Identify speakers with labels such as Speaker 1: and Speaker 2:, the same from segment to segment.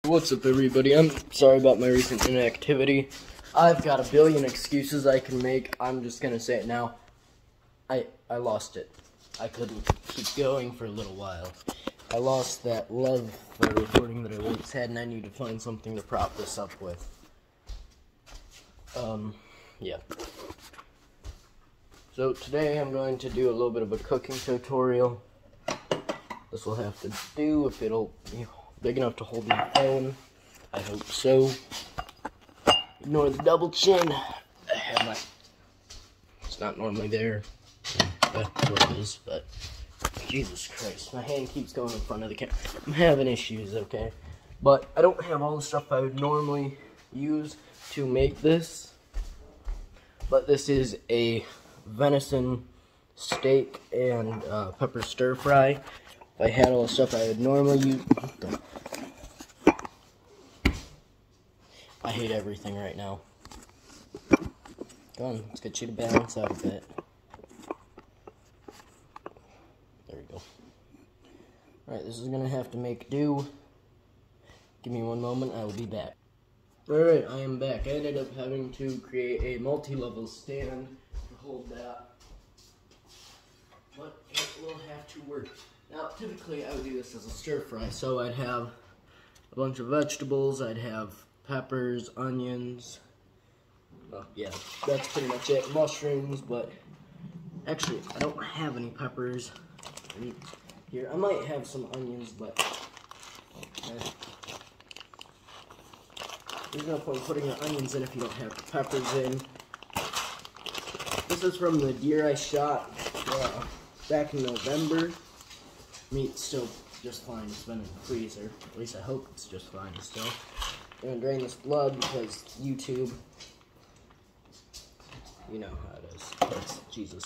Speaker 1: What's up, everybody? I'm sorry about my recent inactivity. I've got a billion excuses I can make. I'm just gonna say it now. I lost it. I couldn't keep going for a little while. I lost that love for recording that I once had, and I need to find something to prop this up with. Yeah. So today I'm going to do a little bit of a cooking tutorial. This will have to do if it'll be big enough to hold my phone. I hope so. Ignore the double chin. I have my... It's not normally there. That's what it is, but... Jesus Christ, my hand keeps going in front of the camera. I'm having issues, okay? But I don't have all the stuff I would normally use to make this. But this is a venison steak and pepper stir fry. If I had all the stuff I would normally use... I hate everything right now. Come on, let's get you to balance out a bit. There we go. Alright, this is gonna have to make do. Give me one moment, I will be back. Alright, I am back. I ended up having to create a multi-level stand to hold that. But it will have to work. Now, typically I would do this as a stir fry, so I'd have a bunch of vegetables, I'd have peppers, onions, yeah, that's pretty much it. Mushrooms, but actually, I don't have any peppers here. I might have some onions, but there's no point putting the onions in if you don't have the peppers in. This is from the deer I shot back in November. Meat's still just fine. It's been in the freezer. At least I hope it's just fine still. I'm gonna drain this blood because YouTube, you know how it is. That's Jesus.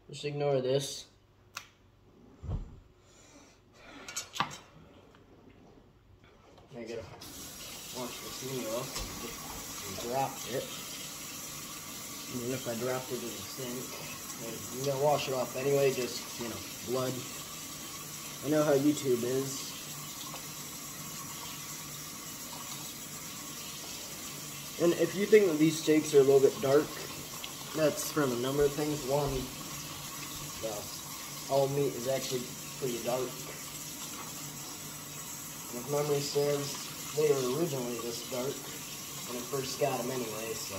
Speaker 1: Just ignore this. I gotta wash this meal and dropped it. Even if I dropped it in the sink, I'm gonna wash it off anyway. Just, you know, blood. I know how YouTube is. And if you think that these steaks are a little bit dark, that's from a number of things. One, all meat is actually pretty dark. And if memory serves, they were originally this dark when I first got them anyway, so.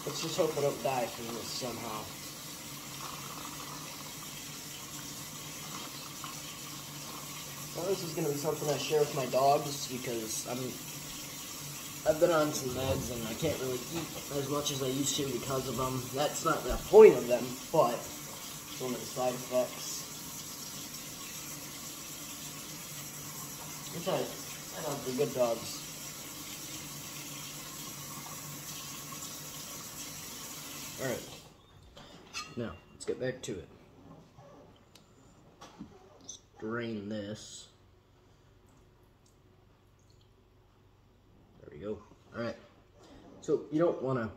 Speaker 1: Let's just hope I don't die from this somehow. Now this is going to be something I share with my dogs because I've been on some meds and I can't really eat as much as I used to because of them. That's not the point of them, but it's one of the side effects. I know they're good dogs. Alright, now let's get back to it. Let's drain this. There we go. Alright, so you don't want to,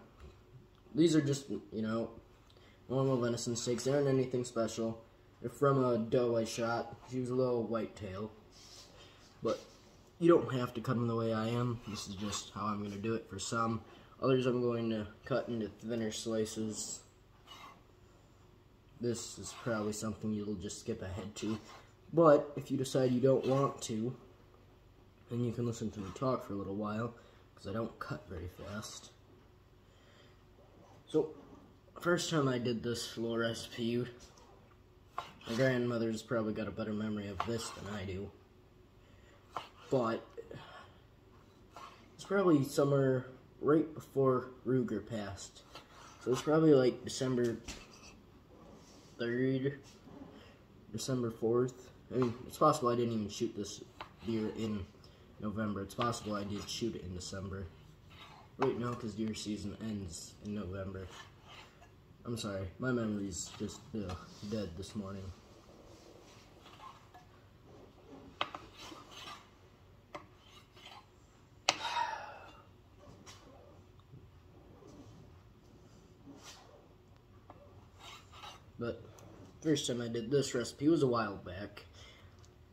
Speaker 1: these are just, you know, normal venison steaks. They aren't anything special. They're from a doe I shot. She was a little whitetail. But you don't have to cut them the way I am. This is just how I'm going to do it for some. Others I'm going to cut into thinner slices. This is probably something you'll just skip ahead to. But if you decide you don't want to, then you can listen to me talk for a little while, because I don't cut very fast. So, first time I did this little recipe, my grandmother's probably got a better memory of this than I do. But it's probably somewhere right before Ruger passed. So it's probably like December 3rd, December 4th. I mean, it's possible I didn't even shoot this deer in November. It's possible I did shoot it in December. Wait, no, because deer season ends in November. I'm sorry, my memory's just dead this morning. But first time I did this recipe was a while back.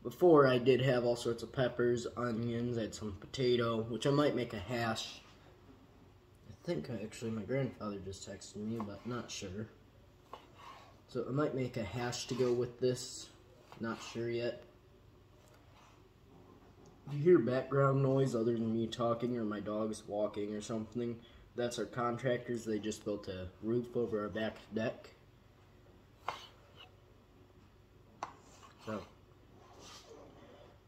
Speaker 1: Before, I did have all sorts of peppers, onions, I had some potato, which I might make a hash. I think actually my grandfather just texted me, but not sure. So I might make a hash to go with this, not sure yet. If you hear background noise other than me talking or my dogs walking or something, that's our contractors. They just built a roof over our back deck. So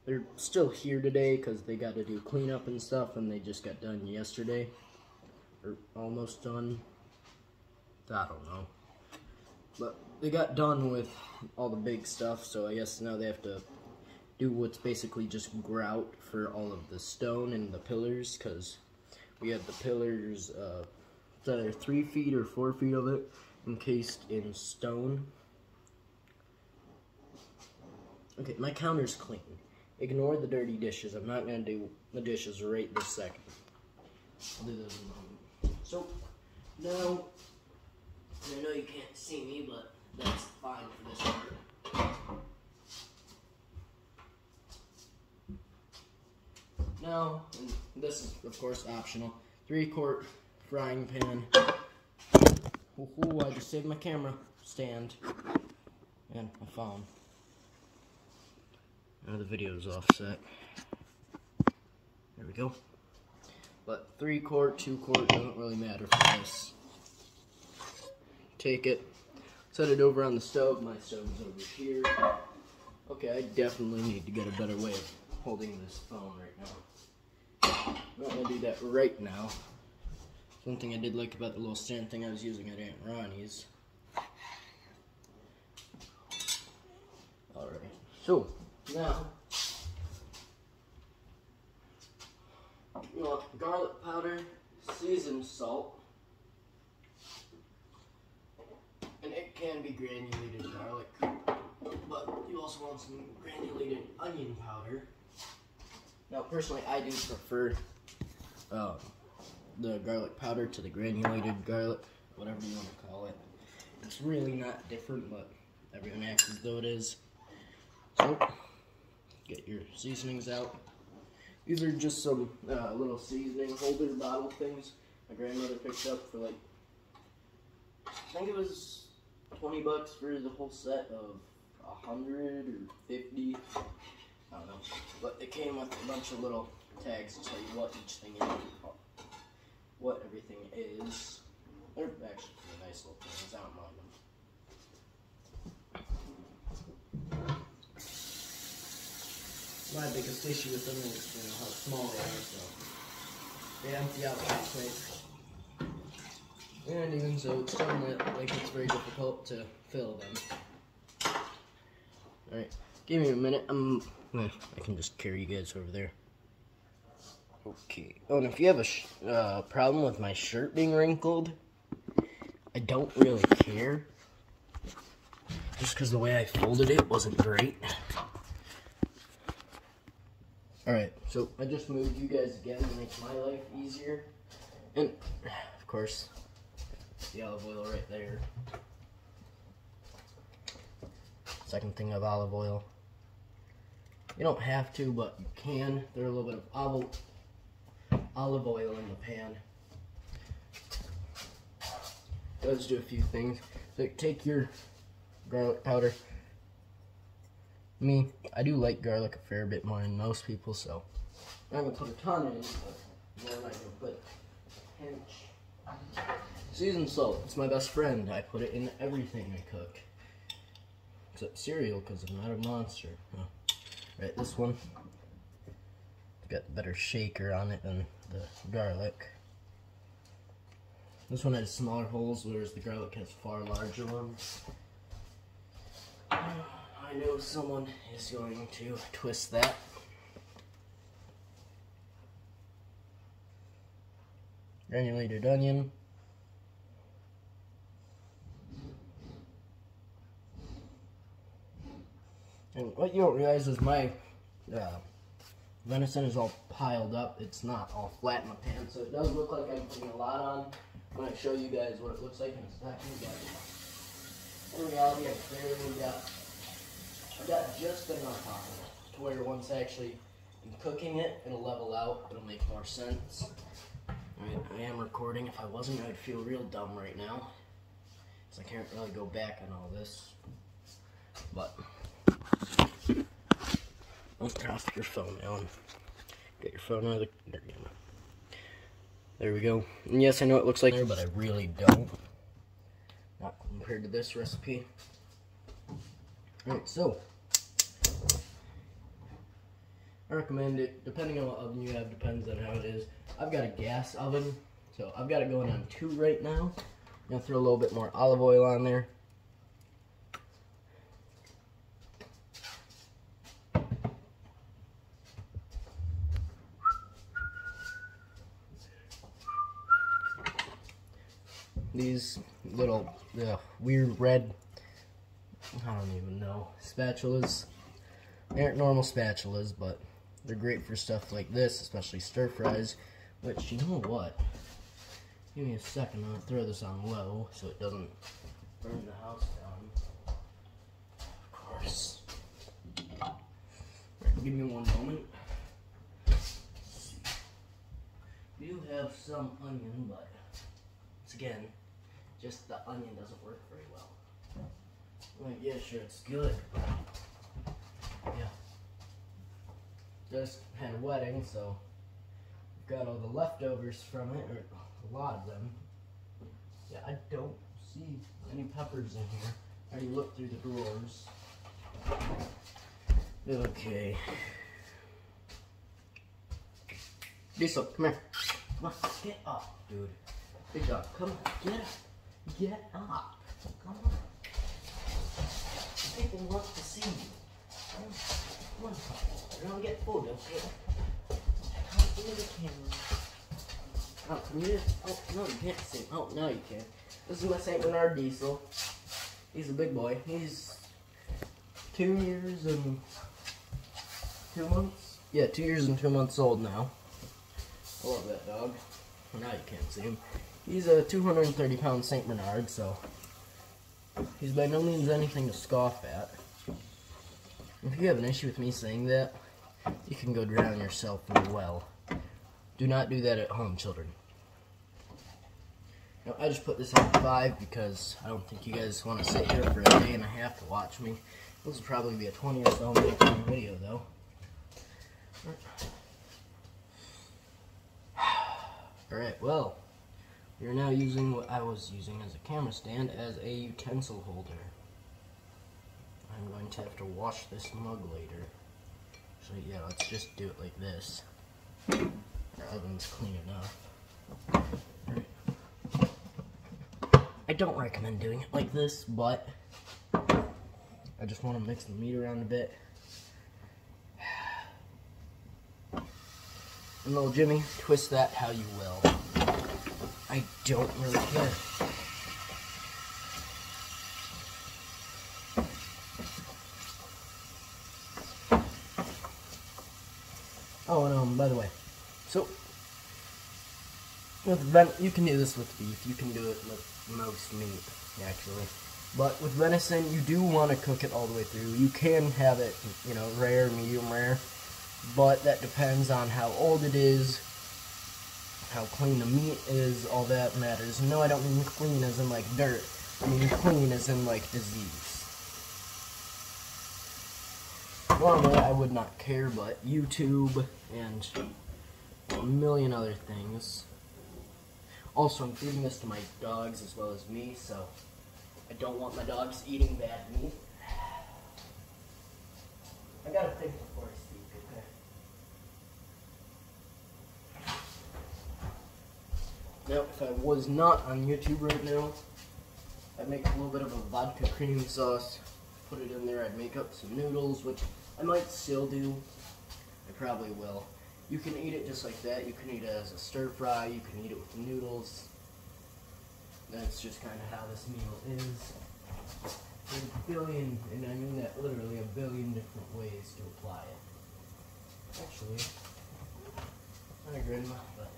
Speaker 1: they're still here today because they got to do cleanup and stuff, and they just got done yesterday, or almost done. I don't know, but they got done with all the big stuff, so I guess now they have to do what's basically just grout for all of the stone and the pillars, because we have the pillars, it's either 3 feet or 4 feet of it encased in stone. Okay, my counter's clean. Ignore the dirty dishes. I'm not going to do the dishes right this second. I'll do those in a moment. So, now, I know you can't see me, but that's fine for this part. Now, and this is, of course, optional, 3-quart frying pan. Ooh, I just saved my camera stand and my phone. Now the video's offset. There we go. But 3-quart, 2-quart, doesn't really matter for this. Take it, set it over on the stove. My stove's over here. Okay, I definitely need to get a better way of holding this phone right now. I'm not gonna do that right now. One thing I did like about the little stand thing I was using at Aunt Ronnie's. Alright, so now you want garlic powder, seasoned salt, and it can be granulated garlic, but you also want some granulated onion powder. Now personally I do prefer the garlic powder to the granulated garlic, whatever you want to call it. It's really not different, but everyone acts as though it is. So, get your seasonings out. These are just some little seasoning holder bottle things my grandmother picked up for like, I think it was 20 bucks for the whole set of 100 or 50. I don't know. But it came with a bunch of little tags to tell you what each thing is, what everything is. They're actually pretty nice little things. I don't mind them. My biggest issue with them is, you know, how small they are, so they empty out quick. And even so, it's still not like it's very difficult to fill them. Alright, give me a minute. I can just carry you guys over there. Okay. Oh, and if you have a problem with my shirt being wrinkled, I don't really care. Just because the way I folded it wasn't great. Alright, so I just moved you guys again to make my life easier. And, of course, the olive oil right there. Second thing of olive oil. You don't have to, but you can. There's a little bit of olive oil in the pan. Let's do a few things. So take your garlic powder. I do like garlic a fair bit more than most people, so I'm going to put a ton in, but more like I put a pinch. Seasoned salt, it's my best friend. I put it in everything I cook. Except cereal, because I'm not a monster. Oh. Right, this one, it's got a better shaker on it than the garlic. This one has smaller holes, whereas the garlic has far larger ones. I know someone is going to twist that. Granulated onion. And what you don't realize is my venison is all piled up. It's not all flat in the pan, so it does look like I'm putting a lot on. I'm going to show you guys what it looks like in a second. In reality, I got just enough on it to where once I actually am cooking it, it'll level out, it'll make more sense. Alright, I am recording. If I wasn't, I'd feel real dumb right now. So I can't really go back on all this. But, don't drop your phone, Alan. Get your phone out of the camera. There we go. And yes, I know it looks like there, but I really don't. Not compared to this recipe. Alright, so I recommend it, depending on what oven you have, depends on how it is. I've got a gas oven, so I've got it going on 2 right now. I'm going to throw a little bit more olive oil on there. These little weird red, I don't even know, spatulas. They aren't normal spatulas, but they're great for stuff like this, especially stir fries, which, you know what? Give me a second, I'll throw this on low so it doesn't burn the house down. Of course. Right, give me one moment. We do have some onion, but it's again, just the onion doesn't work very well. Like, yeah, sure, it's good. Yeah. Just had a wedding, so we've got all the leftovers from it, or a lot of them. Yeah, I don't see any peppers in here. I already looked through the drawers. Okay. Diesel, come here. Come on, get up, dude. Good job. Come on, get up. Get up. Come on. People want to see you. Come on. You're gonna get food, okay? Come to the camera. Oh, come here. Oh, no, you can't see him. Oh, no, you can't. This is my St. Bernard Diesel. He's a big boy. He's 2 years and 2 months? Yeah, 2 years and 2 months old now. I love that dog. Now you can't see him. He's a 230-pound St. Bernard, so he's by no means anything to scoff at. If you have an issue with me saying that, you can go drown yourself in the well. Do not do that at home, children. Now, I just put this on 5 because I don't think you guys want to sit here for a day and a half to watch me. This will probably be a 20 or so minute video, though. Alright, well, we are now using what I was using as a camera stand as a utensil holder. I'm going to have to wash this mug later. So yeah, let's just do it like this. Our oven's clean enough. Right. I don't recommend doing it like this, but I just want to mix the meat around a bit. And little Jimmy, twist that how you will. I don't really care. Oh, and by the way, so with you can do this with beef. You can do it with most meat, actually. But with venison, you do want to cook it all the way through. You can have it, you know, rare, medium rare, but that depends on how old it is, how clean the meat is, all that matters. No, I don't mean clean as in like dirt. I mean clean as in like disease. Normally I would not care, but YouTube and a million other things. Also, I'm feeding this to my dogs as well as me, so I don't want my dogs eating bad meat. I gotta think before I speak, okay? Now, if I was not on YouTube right now, I'd make a little bit of a vodka cream sauce, put it in there, I'd make up some noodles, which I might still do. I probably will. You can eat it just like that. You can eat it as a stir fry, you can eat it with noodles. That's just kind of how this meal is. There's a billion, and I mean that literally, a billion different ways to apply it. Actually, hi Grandma, but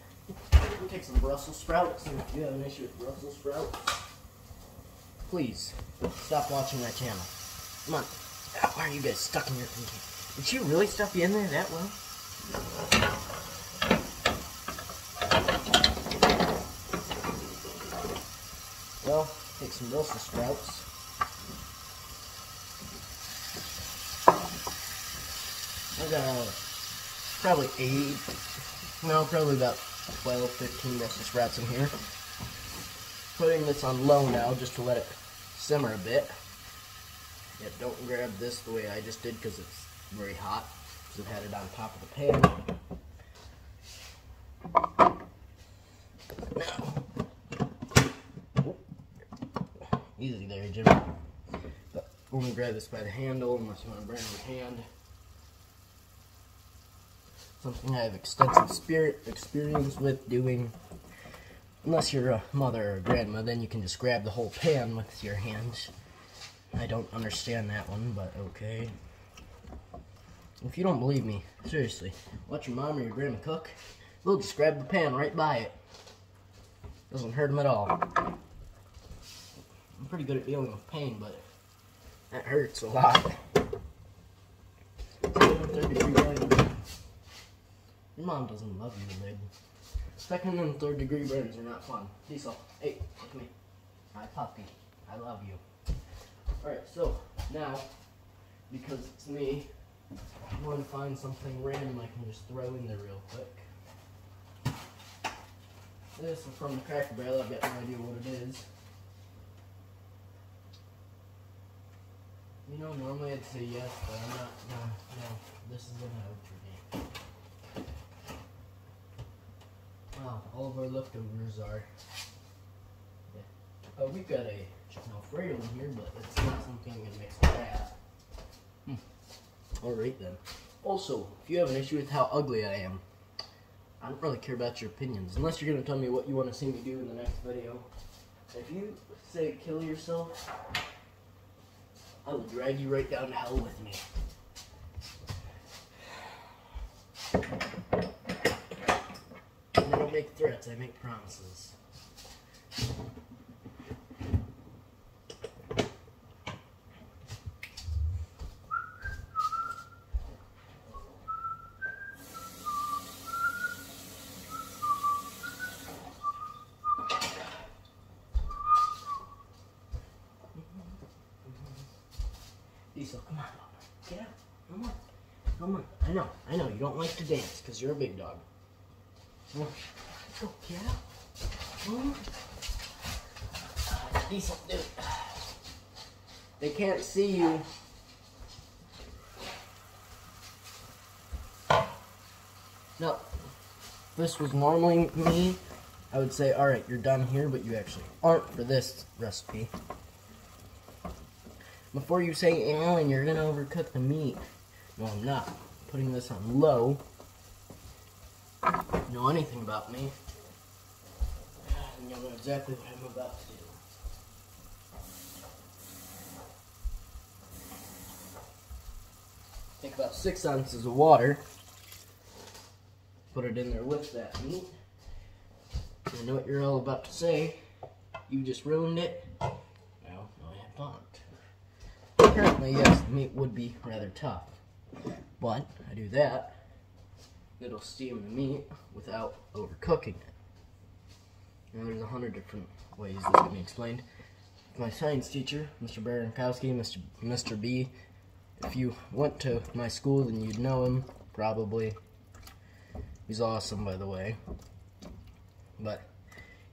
Speaker 1: we'll take some Brussels sprouts, and if you have an issue with Brussels sprouts, please, stop watching my channel. Come on. Why are you guys stuck in your thinking? Did she really stuff you in there that well? Well, take some Brussels sprouts. I got probably probably about 12, 15 Brussels sprouts in here. Putting this on low now just to let it simmer a bit. Yeah, don't grab this the way I just did because it's very hot. Because I've had it on top of the pan. Now, easy there, Jim. But we're going to grab this by the handle unless you want to burn your hand. Something I have extensive experience with doing. Unless you're a mother or a grandma, then you can just grab the whole pan with your hands. I don't understand that one, but okay. If you don't believe me, seriously, watch your mom or your grandma cook. They'll just grab the pan right by it. Doesn't hurt them at all. I'm pretty good at dealing with pain, but that hurts a lot. Your mom doesn't love you, Lid. Second and third degree burns are not fun. Diesel, hey, look at me. Hi, puppy. I love you. Alright, so now, because it's me, I'm going to find something random I can just throw in there real quick. This is from the Cracker Barrel. I've got no idea what it is. You know, normally I'd say yes, but I'm not. No, this is a no for me. Wow, all of our leftovers are. Yeah. We've got a chicken Alfredo in here, but it's not something I'm going to mix with that. Alright then. Also, if you have an issue with how ugly I am, I don't really care about your opinions, unless you're going to tell me what you want to see me do in the next video. If you say kill yourself, I will drag you right down to hell with me. I don't make threats, I make promises. Diesel, come on. Get out. Come on. Come on. I know. You don't like to dance because you're a big dog. Come on. Let's go. Get out. Come on. Diesel, dude. They can't see you. No. If this was normally me, I would say, alright, you're done here, but you actually aren't for this recipe. Before you say, Alan, you're going to overcook the meat. No, I'm not. I'm putting this on low. If you know anything about me, and you'll know exactly what I'm about to do. Take about 6 ounces of water. Put it in there with that meat. I know what you're all about to say. You just ruined it. Well, no, I have not. Apparently, yes, the meat would be rather tough, but I do that, it'll steam the meat without overcooking it. Now, there's 100 different ways this can be explained. My science teacher, Mr. Barankowski, Mr. B, if you went to my school, then you'd know him, probably. He's awesome, by the way. But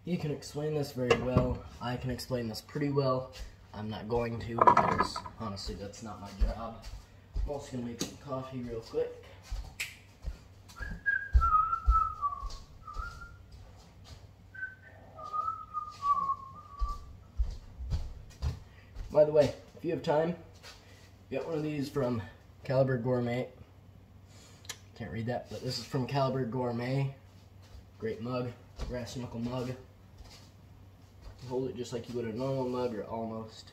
Speaker 1: he can explain this very well. I can explain this pretty well. I'm not going to because, honestly, that's not my job. I'm also going to make some coffee real quick. By the way, if you have time, get one of these from Caliber Gourmet. Can't read that, but this is from Caliber Gourmet. Great mug, brass knuckle mug. Hold it just like you would a normal mug, or almost.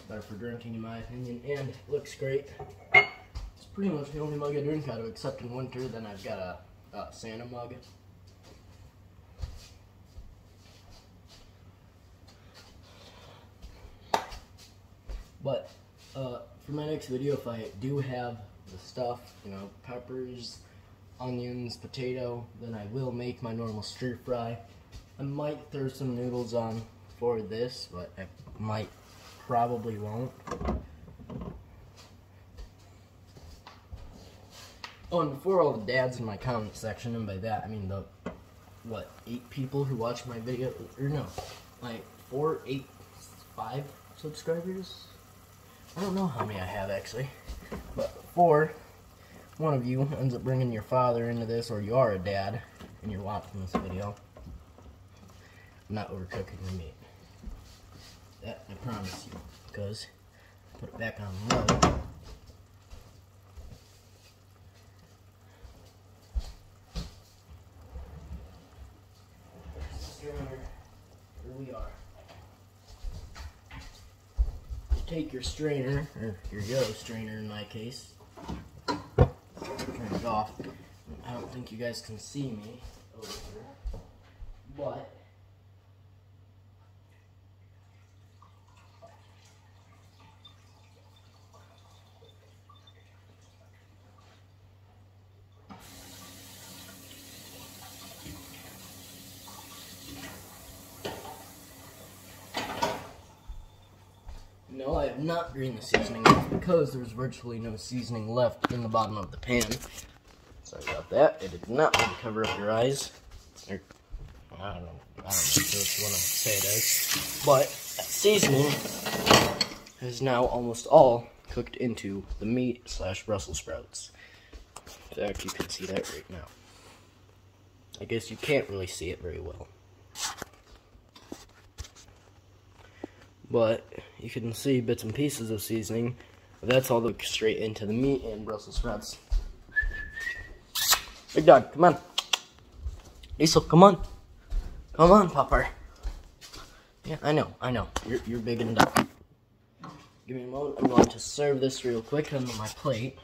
Speaker 1: Better for drinking, in my opinion, and it looks great. It's pretty much the only mug I drink out of, except in winter. Then I've got a Santa mug. But for my next video, if I do have the stuff, you know, peppers, onions, potato, then I will make my normal stir fry. I might throw some noodles on for this, but I probably won't. Oh, and before all the dads in my comment section, and by that I mean the, 8 people who watch my video, or no, like 5 subscribers? I don't know how many I have actually, but 4, one of you ends up bringing your father into this, or you are a dad, and you're watching this video, I'm not overcooking the meat. That I promise you, because put it back on low. Here we are. You take your strainer, or your yellow strainer in my case, turn it off. I don't think you guys can see me over here, but no, I have not drained the seasoning off because there's virtually no seasoning left in the bottom of the pan. Sorry about that. I did not want to cover up your eyes. Or, I don't know what you want to say it as. But that seasoning is now almost all cooked into the meat / Brussels sprouts. In fact, you can see that right now. I guess you can't really see it very well, but you can see bits and pieces of seasoning. That's all cooked straight into the meat and Brussels sprouts. Big dog, come on. Diesel, come on. Come on, Popper. Yeah, I know. You're big and dumb. Give me a moment. I'm going to serve this real quick on my plate.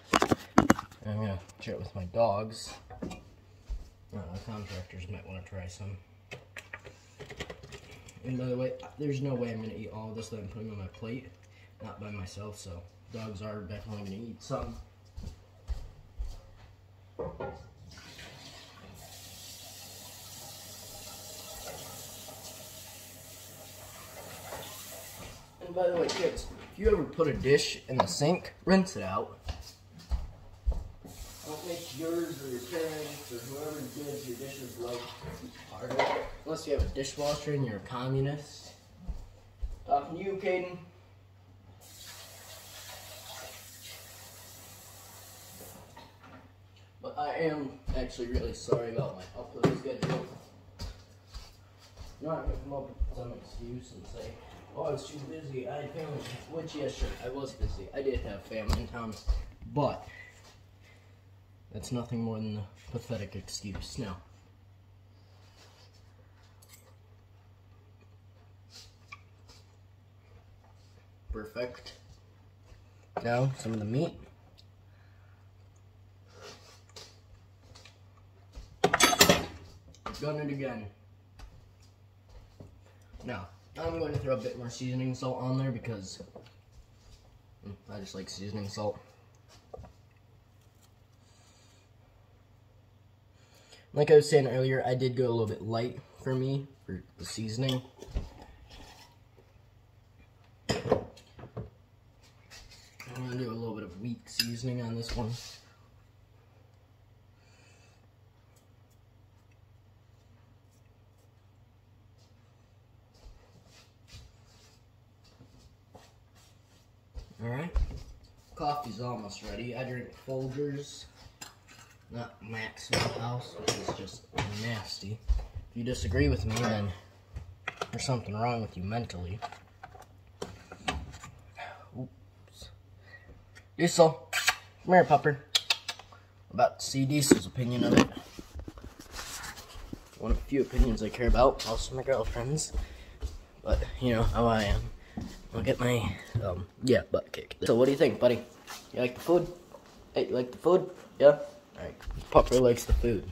Speaker 1: I'm going to share it with my dogs. The contractors might want to try some. And by the way, there's no way I'm going to eat all of this that I'm putting on my plate. Not by myself, so dogs are definitely going to eat some. And by the way, kids, if you ever put a dish in the sink, rinse it out. Don't make yours or your parents or whoever gives your dishes like harder. Unless you have a dishwasher and you're a communist. Talking to you, Caden. But I am actually really sorry about my upload schedule. I'm not going to come up with some excuse and say, oh, I was too busy, I had family. Which, yeah, sure, I was busy. I did have family in town. But that's nothing more than a pathetic excuse. Now, perfect. Now, some of the meat. I've done it again. Now, I'm going to throw a bit more seasoning salt on there because I just like seasoning salt. Like I was saying earlier, I did go a little bit light for me for the seasoning. I'm going to do a little bit of weak seasoning on this one. Alright, coffee's almost ready. I drink Folgers, not Maxwell House, which is just nasty. If you disagree with me, then there's something wrong with you mentally. Oops. Diesel, come here, pupper. About to see Diesel's opinion of it. One of the few opinions I care about, also my girlfriend's. But, you know how I am. I'll get my, butt kicked. So what do you think, buddy? You like the food? Hey, you like the food? Yeah? Alright, Pupper likes the food.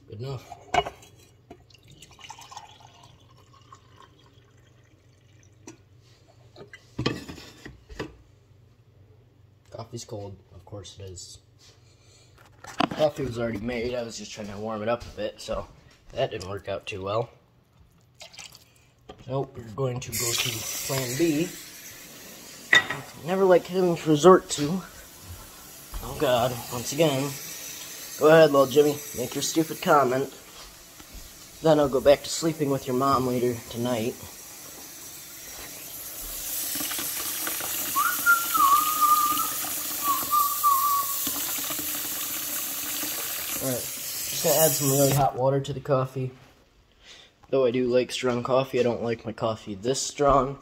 Speaker 1: Good enough. Coffee's cold, of course it is. Coffee was already made, I was just trying to warm it up a bit, so that didn't work out too well. So we're going to go to plan B. Never like having to resort to. Oh God, once again. Go ahead, little Jimmy, make your stupid comment. Then I'll go back to sleeping with your mom later tonight. Alright, just gonna add some really hot water to the coffee. Though I do like strong coffee, I don't like my coffee this strong.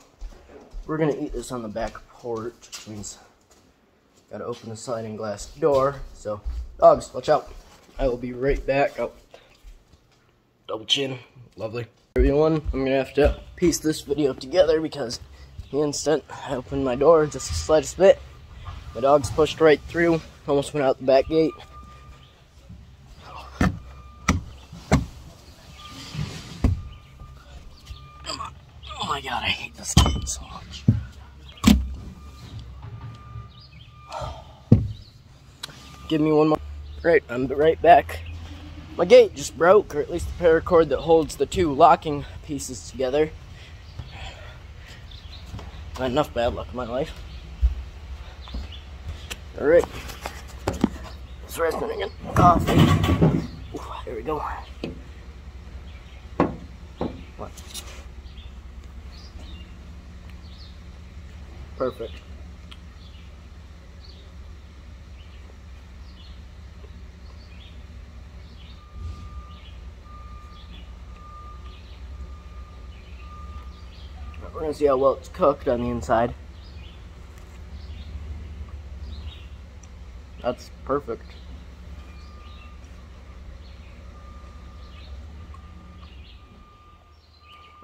Speaker 1: We're gonna eat this on the back porch, which means gotta open the sliding glass door. So, dogs, watch out. I will be right back. Oh, double chin, lovely. Everyone, I'm gonna have to piece this video together because the instant I opened my door just the slightest bit, my dog's pushed right through, almost went out the back gate. Oh my God, I hate this game so much. Give me one more. Right, I'm right back. My gate just broke, or at least the paracord that holds the two locking pieces together. I've had enough bad luck in my life. Alright. Let's rest in again. Coffee. Ooh, there we go. What? Perfect. We're gonna see how well it's cooked on the inside. That's perfect.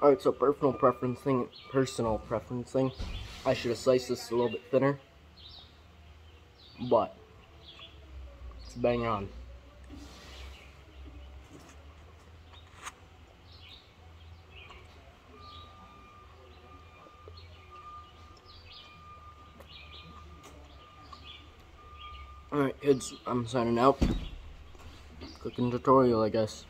Speaker 1: Alright, so personal preference thing. I should have sliced this a little bit thinner. But it's bang on. Alright kids, I'm signing out. Cooking tutorial, I guess.